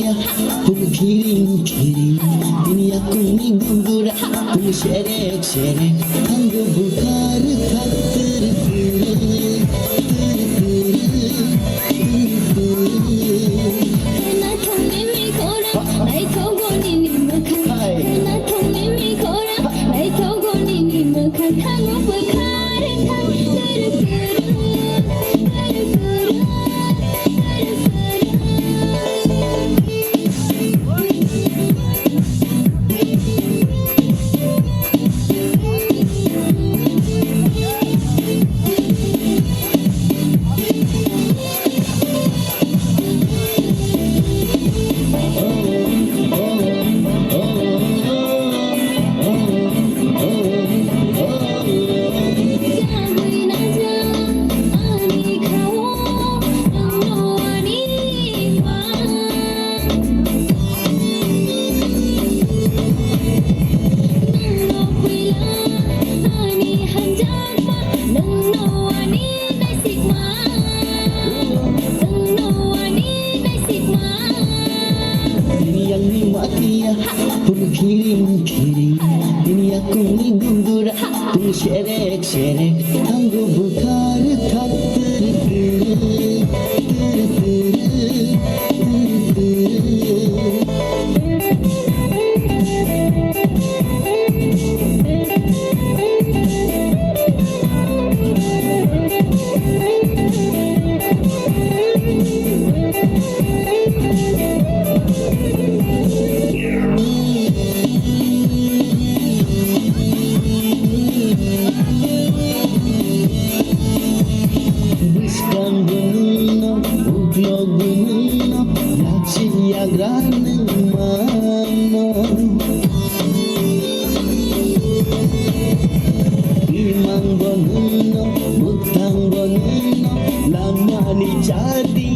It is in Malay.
matiya Puno kiring-kiring Dunia kuning gugura Puno sherek-sherek Tanggo bukar tak terpuru Kena thome mi kora Nai kau goni ni makan Kena thome mi kora Nai kau goni ni makan Thango bukar tak terpuru Puno kiring-kiring Dunia kuning gugura Puno sherek-sherek Tanggo bukar tak terpuru Buscan bunno, uklog bunno, Laksya graneng mano Imang bunno, butang bunno, Lama ni jadi